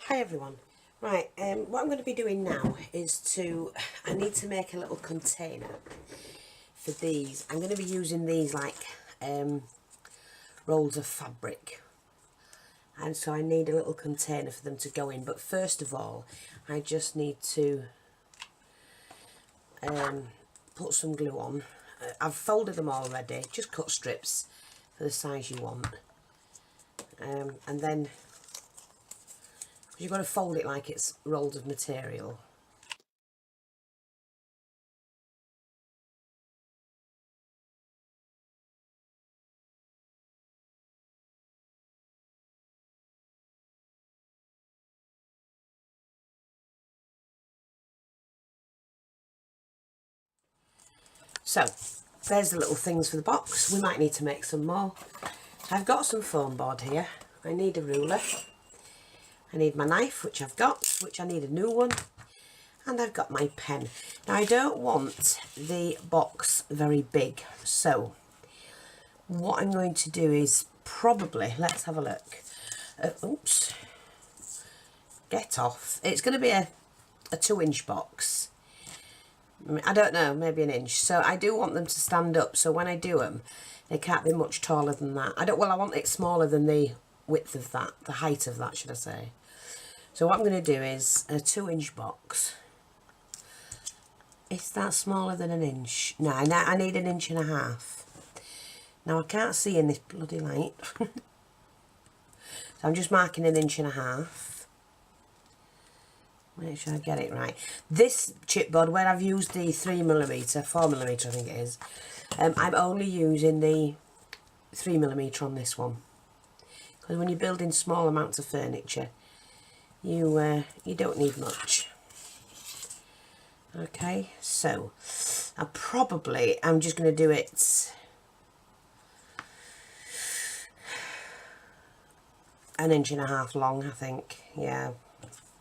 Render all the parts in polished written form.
Hi everyone. Right, what I'm going to be doing now is I need to make a little container for these. I'm going to be using these like rolls of fabric, and so I need a little container for them to go in. But first of all, I just need to put some glue on. I've folded them already, just cut strips for the size you want, and then you've got to fold it like it's rolls of material. So there's the little things for the box. We might need to make some more. I've got some foam board here. I need a ruler. I need my knife, which I've got, which I need a new one. And I've got my pen. Now I don't want the box very big, so what I'm going to do is probably, let's have a look. Oops, get off. It's going to be a 2-inch box. I don't know, maybe an inch. So I do want them to stand up, so when I do them, they can't be much taller than that. I want it smaller than the width of that, the height of that, should I say. So what I'm going to do is a 2-inch box. Is that smaller than an inch? No, I need 1.5 inches. Now I can't see in this bloody light. So I'm just marking 1.5 inches. Make sure I get it right. This chipboard, where I've used the 3mm, 4mm I think it is, I'm only using the 3mm on this one. Because when you're building small amounts of furniture, you don't need much. Okay, so I'm just going to do it 1.5 inches long, I think. Yeah,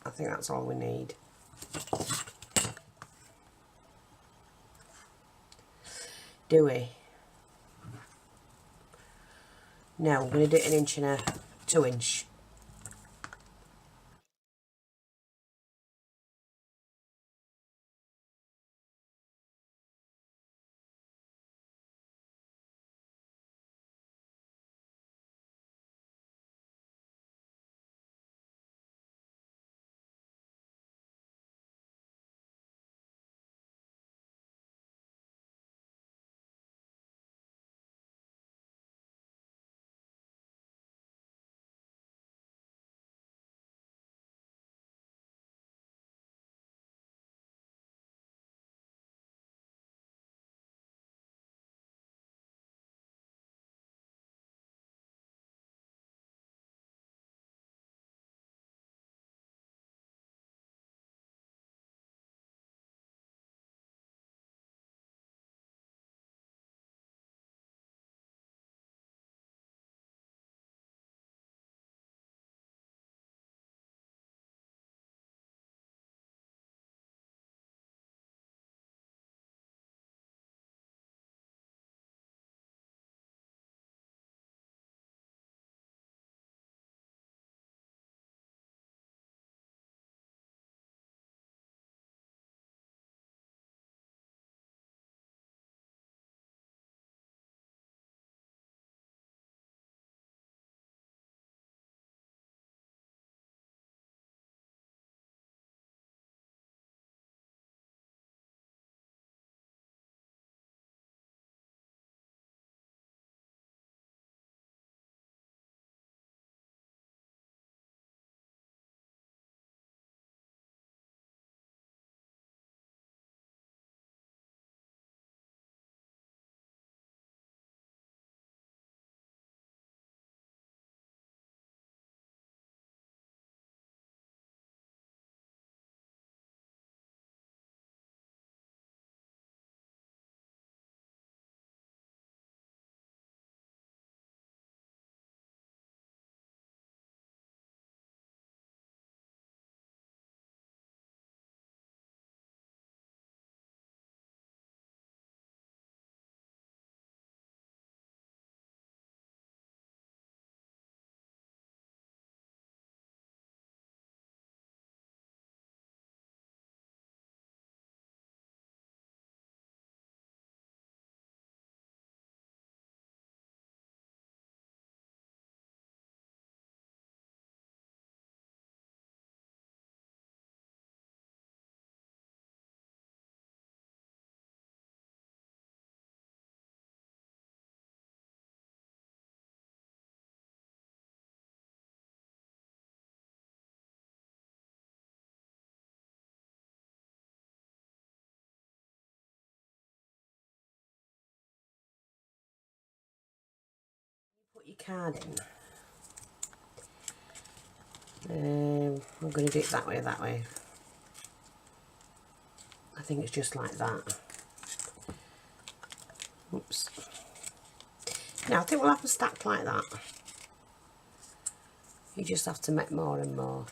I think that's all we need. Do we? No, I'm going to do it 1 inch and a 2-inch. your card in. I'm going to do it that way, I think it's just like that. Oops. Now I think we'll have them stacked like that. You just have to make more and more.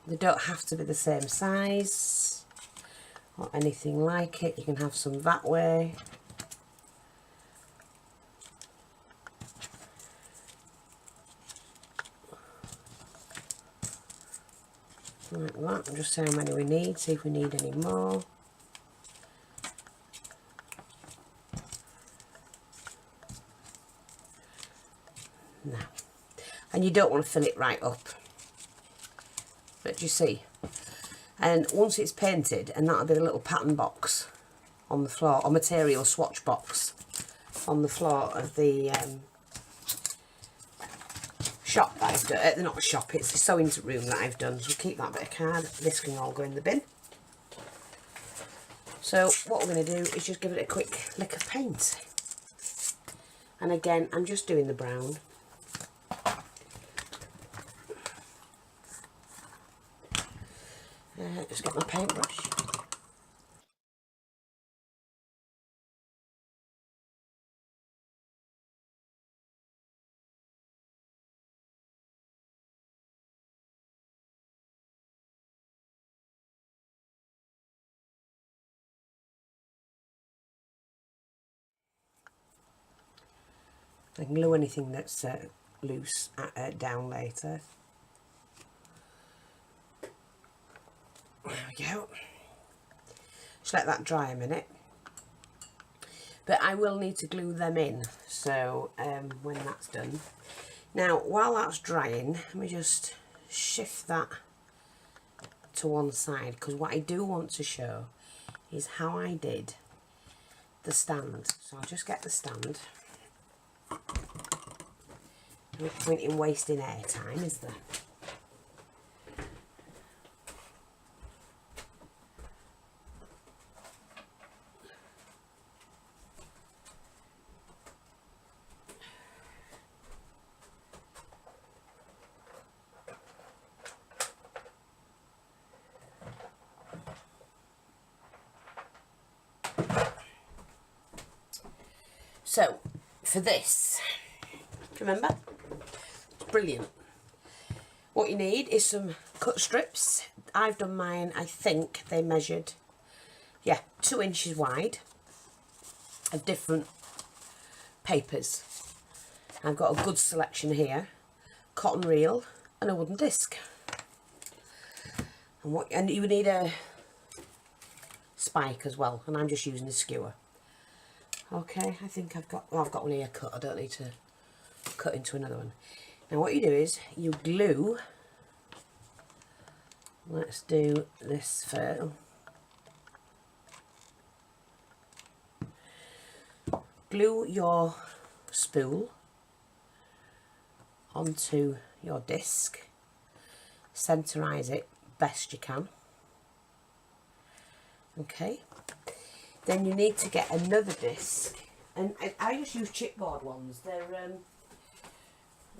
They don't have to be the same size or anything like it. You can have some that way. Like that. Just see how many we need, see if we need any more. No. And you don't want to fill it right up. But you see. And once it's painted, and that'll be a little pattern box on the floor, or material swatch box on the floor of the shop that I've done. Not a shop, it's the sewing room that I've done. So we'll keep that bit of card. This can all go in the bin. So what we're going to do is just give it a quick lick of paint. And again, I'm just doing the brown. Just get my paintbrush. I can glue anything that's loose down later. There we go. Just let that dry a minute. But I will need to glue them in, so when that's done. Now, while that's drying, let me just shift that to one side, because what I do want to show is how I did the stand. So I'll just get the stand. No point in wasting air time, is there? So, for this, remember, it's brilliant. What you need is some cut strips. I've done mine, I think they measured, yeah, 2 inches wide of different papers. I've got a good selection here, cotton reel and a wooden disc. And you need a spike as well, and I'm just using a skewer. Okay, I think I've got one here cut. I don't need to cut into another one. Now what you do is you glue. Let's do this first. Glue your spool onto your disc. Centerize it best you can. Okay. Then you need to get another disc, and I just use chipboard ones. They're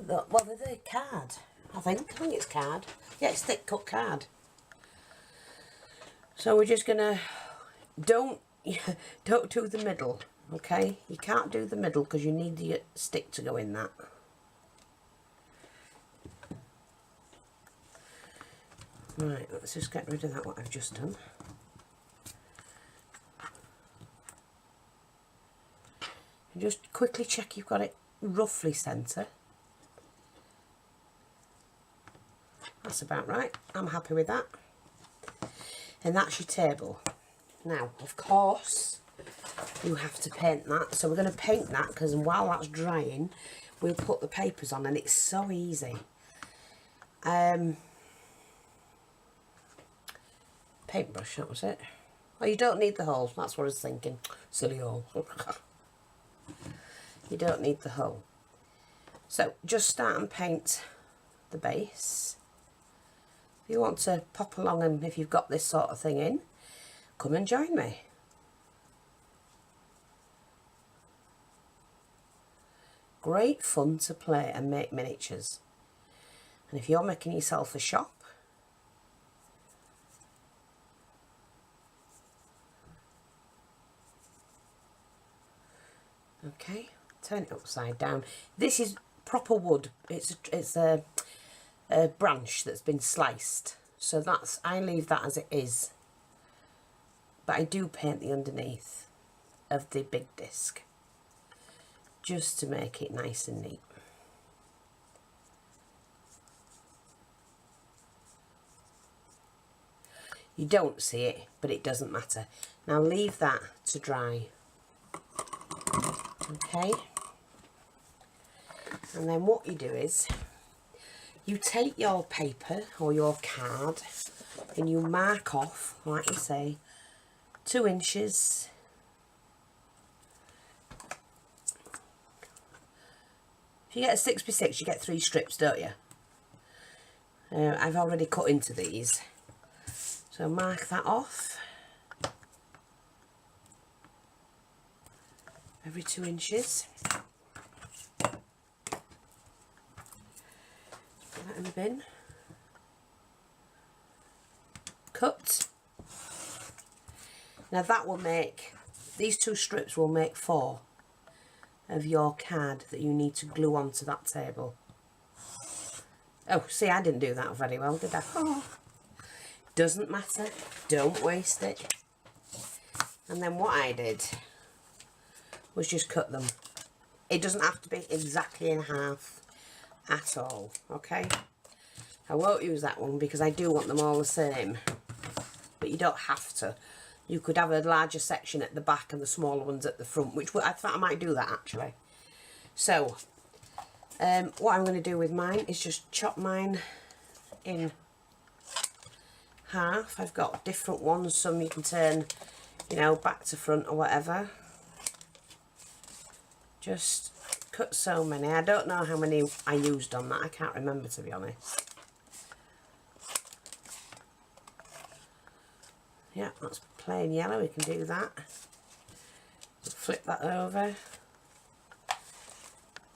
well, they're card. I think it's card. Yeah, it's thick cut card. So we're just gonna don't do the middle. Okay, you can't do the middle because you need the stick to go in that. Right, let's just get rid of that. What I've just done. Just quickly check you've got it roughly centre. That's about right. I'm happy with that. And that's your table. Now, of course, you have to paint that. So we're going to paint that, because while that's drying, we'll put the papers on, and it's so easy. Paintbrush, that was it. Oh, you don't need the hole. That's what I was thinking. Silly hole. You don't need the hole. So just start and paint the base. If you want to pop along, and if you've got this sort of thing in, come and join me. great fun to play and make miniatures. And if you're making yourself a shop, okay, turn it upside down. This is proper wood. It's a branch that's been sliced. So that's, I leave that as it is. But I do paint the underneath of the big disc, just to make it nice and neat. You don't see it, but it doesn't matter. Now leave that to dry. Okay. And then what you do is, you take your paper or your card and you mark off, like you say, 2 inches. If you get a 6x6, you get 3 strips, don't you? I've already cut into these. So mark that off. Every 2 inches. Put that in the bin. Cut. Now that will make, these 2 strips will make 4 of your card that you need to glue onto that table. Oh, see, I didn't do that very well, did I? Oh. Doesn't matter, don't waste it. And then what I did was just cut them. It doesn't have to be exactly in half at all, okay? I won't use that one because I do want them all the same, but you don't have to. You could have a larger section at the back and the smaller ones at the front, which I thought I might do that actually. So, what I'm going to do with mine is just chop mine in half. I've got different ones, some you can turn, you know, back to front or whatever. Just cut so many. I don't know how many I used on that, I can't remember, to be honest. Yeah, that's plain yellow, we can do that. Flip that over.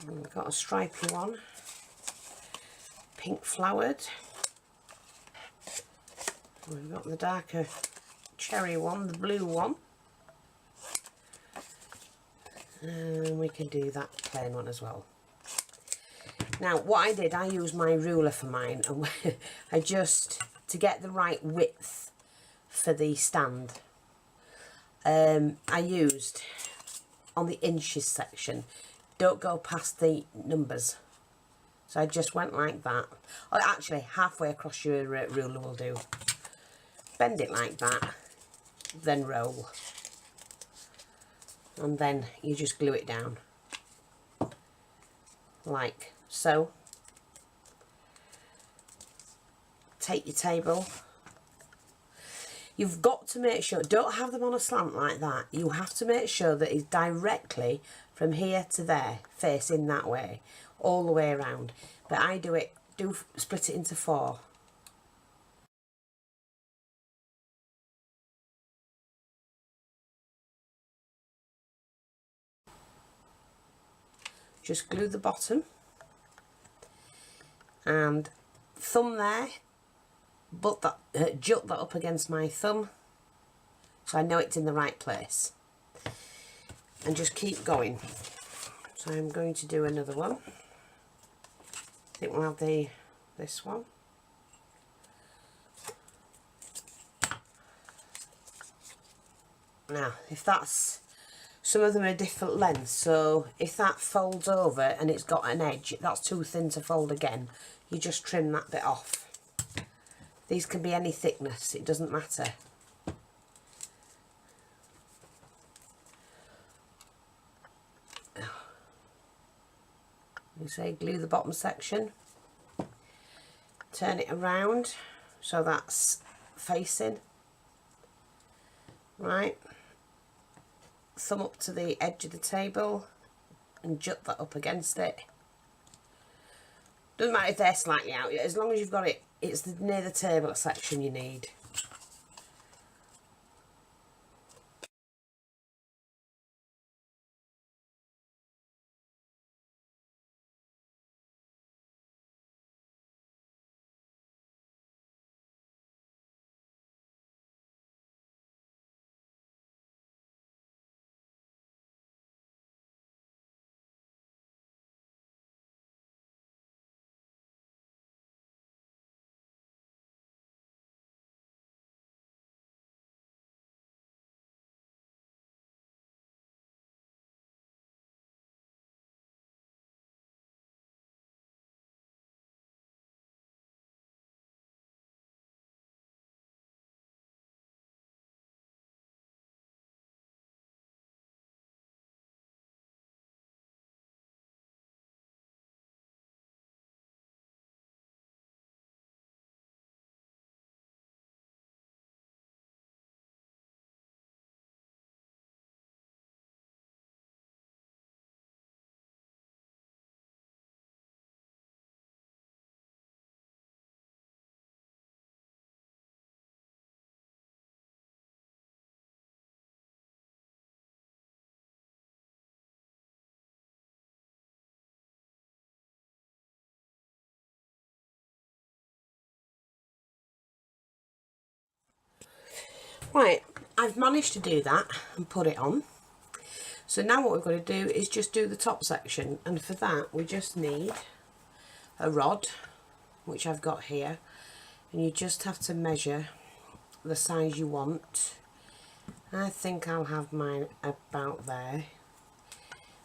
And we've got a stripy one. Pink flowered. We've got the darker cherry one, the blue one. And we can do that plain one as well. Now what I did, I used my ruler for mine, and I just, to get the right width for the stand, I used on the inches section, don't go past the numbers. So I just went like that. Oh, actually halfway across your ruler will do. Bend it like that, then roll, and then you just glue it down like so. Take your table. You've got to make sure, don't have them on a slant like that. You have to make sure that it's directly from here to there, facing that way, all the way around. But I split it into 4. Just glue the bottom and thumb there, but that jut that up against my thumb so I know it's in the right place, and just keep going. So I'm going to do another one. I think we'll have this one. Now if that's, some of them are different lengths, so if that folds over and it's got an edge that's too thin to fold again, you just trim that bit off. These can be any thickness, it doesn't matter. You say glue the bottom section, turn it around so that's facing, right, thumb up to the edge of the table and jut that up against it. Doesn't matter if they're slightly out, as long as you've got it, it's near the table section you need. Right, I've managed to do that and put it on. So now what we've got to do is just do the top section, and for that we just need a rod, which I've got here, and you just have to measure the size you want. I think I'll have mine about there.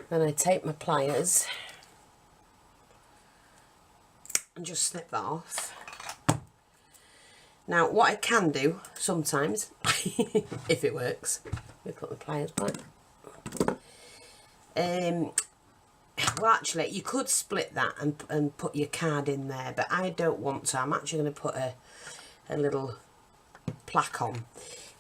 Then I take my pliers and just snip that off. Now what I can do sometimes, if it works, let me put the pliers back. Well, actually you could split that and put your card in there, but I don't want to. I'm actually going to put a little plaque on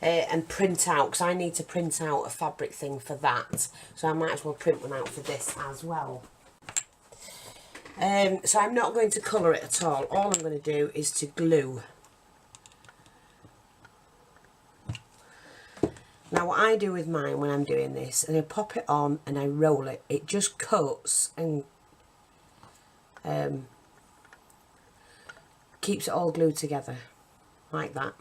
and print out, because I need to print out a fabric thing for that, so I might as well print one out for this as well. So I'm not going to colour it at all. All I'm going to do is to glue. Now what I do with mine when I'm doing this, and I pop it on and I roll it, it just coats and keeps it all glued together like that.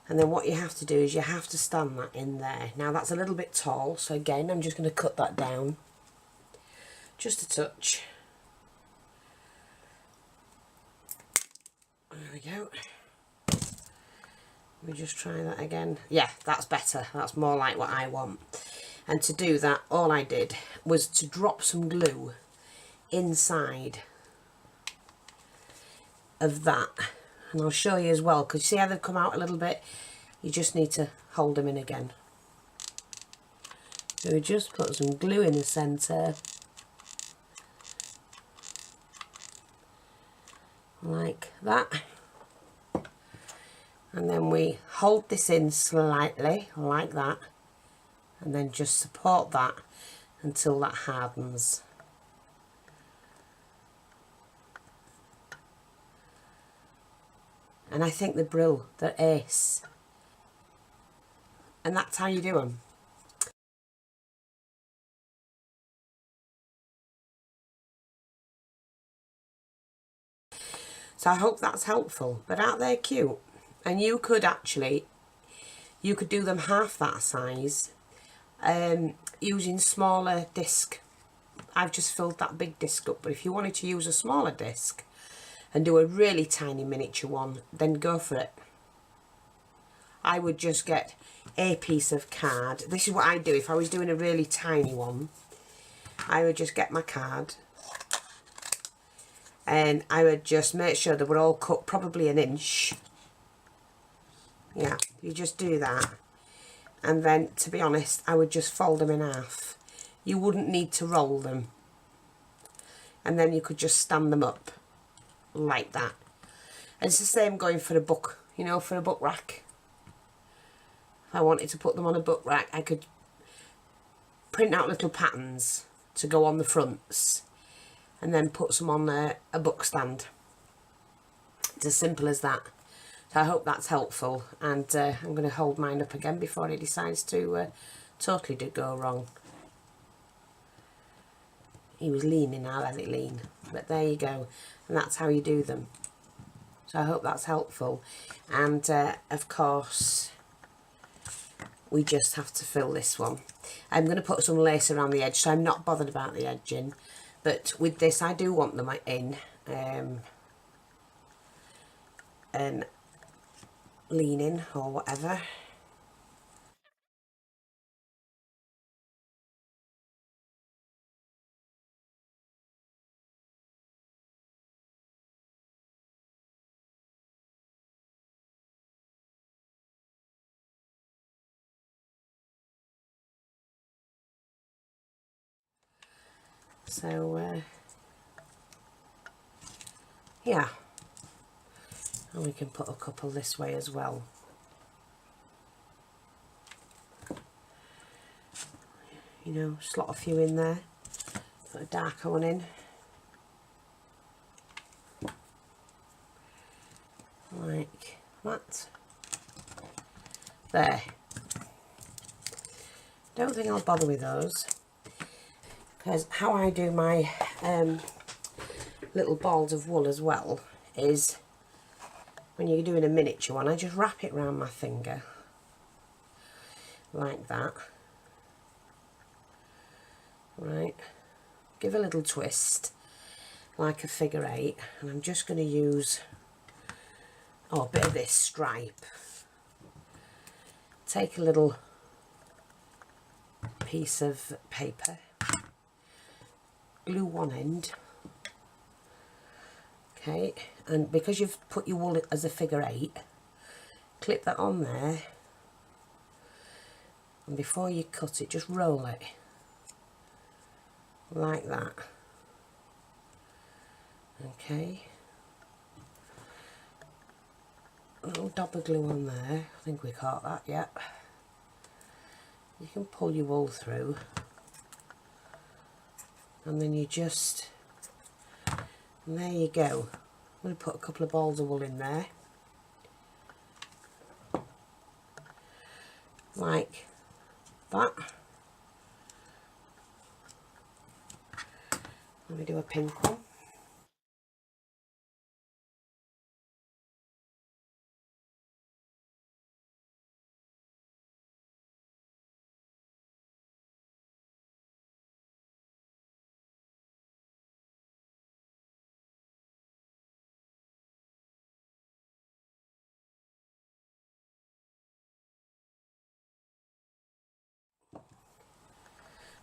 And then what you have to do is you have to stand that in there. Now that's a little bit tall, so again I'm just going to cut that down just a touch. There we go. Let me just try that again. Yeah, that's better. That's more like what I want. And to do that, all I did was to drop some glue inside of that. And I'll show you as well, because you see how they've come out a little bit? You just need to hold them in again. So we just put some glue in the centre. Like that. And then we hold this in slightly, like that. And then just support that until that hardens. And I think the brill, they're ace. And that's how you do them. So I hope that's helpful. But aren't they cute? And you could actually, you could do them half that size using smaller disc. I've just filled that big disc up, but if you wanted to use a smaller disc and do a really tiny miniature one, then go for it. I would just get a piece of card. This is what I do if I was doing a really tiny one. I would just get my card and I would just make sure they were all cut probably an inch. Yeah, you just do that. And then, to be honest, I would just fold them in half. You wouldn't need to roll them. And then you could just stand them up like that. And it's the same going for a book, you know, for a book rack. If I wanted to put them on a book rack, I could print out little patterns to go on the fronts and then put some on a book stand. It's as simple as that. So I hope that's helpful, and I'm going to hold mine up again before it decides to totally go wrong. He was leaning, I'll let it lean. But there you go, and that's how you do them. So I hope that's helpful. And of course, we just have to fill this one. I'm going to put some lace around the edge, so I'm not bothered about the edging. But with this, I do want them in and leaning or whatever. So yeah, and we can put a couple this way as well. You know, slot a few in there. Put a darker one in. Like that. There. Don't think I'll bother with those, because how I do my little balls of wool as well is, when you're doing a miniature one, I just wrap it around my finger like that. Right, give a little twist like a figure 8, and I'm just going to use a bit of this stripe. Take a little piece of paper, glue one end, okay, and because you've put your wool as a figure 8, clip that on there, and before you cut it, just roll it like that. Okay, a little dab of glue on there. I think we caught that, yeah. You can pull your wool through, and then you just, and there you go. I'm going to put a couple of balls of wool in there, like that. Let me do a pink one.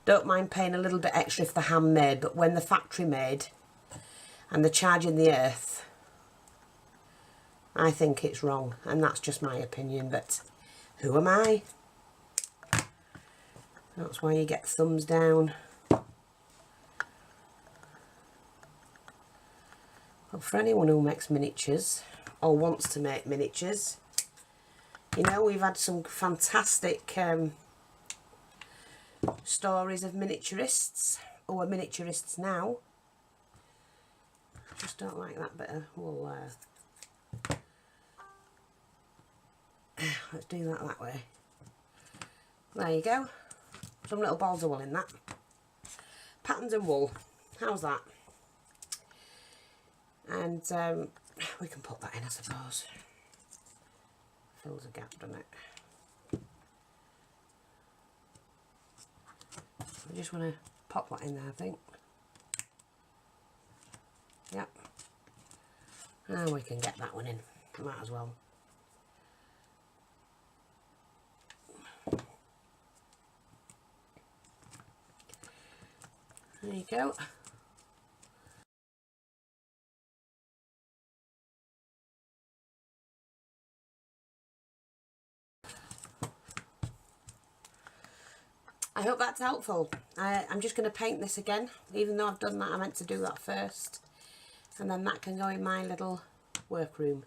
Don't mind paying a little bit extra if they're handmade, but when they're factory made and they're charging the earth, I think it's wrong, and that's just my opinion, but who am I? That's why you get thumbs down. Well, for anyone who makes miniatures or wants to make miniatures, you know, we've had some fantastic stories of miniaturists, or miniaturists now. Just don't like that bit of wool there. Let's do that way. There you go. Some little balls of wool in that. Patterns and wool. How's that? And we can put that in, I suppose. Fills a gap, doesn't it? I just want to pop that in there, I think. Yep. And we can get that one in. Might as well. There you go. I hope that's helpful. I'm just going to paint this again, even though I've done that. I meant to do that first, and then that can go in my little workroom.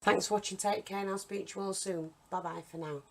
Thanks for watching, take care, and I'll speak to you all soon. Bye bye for now.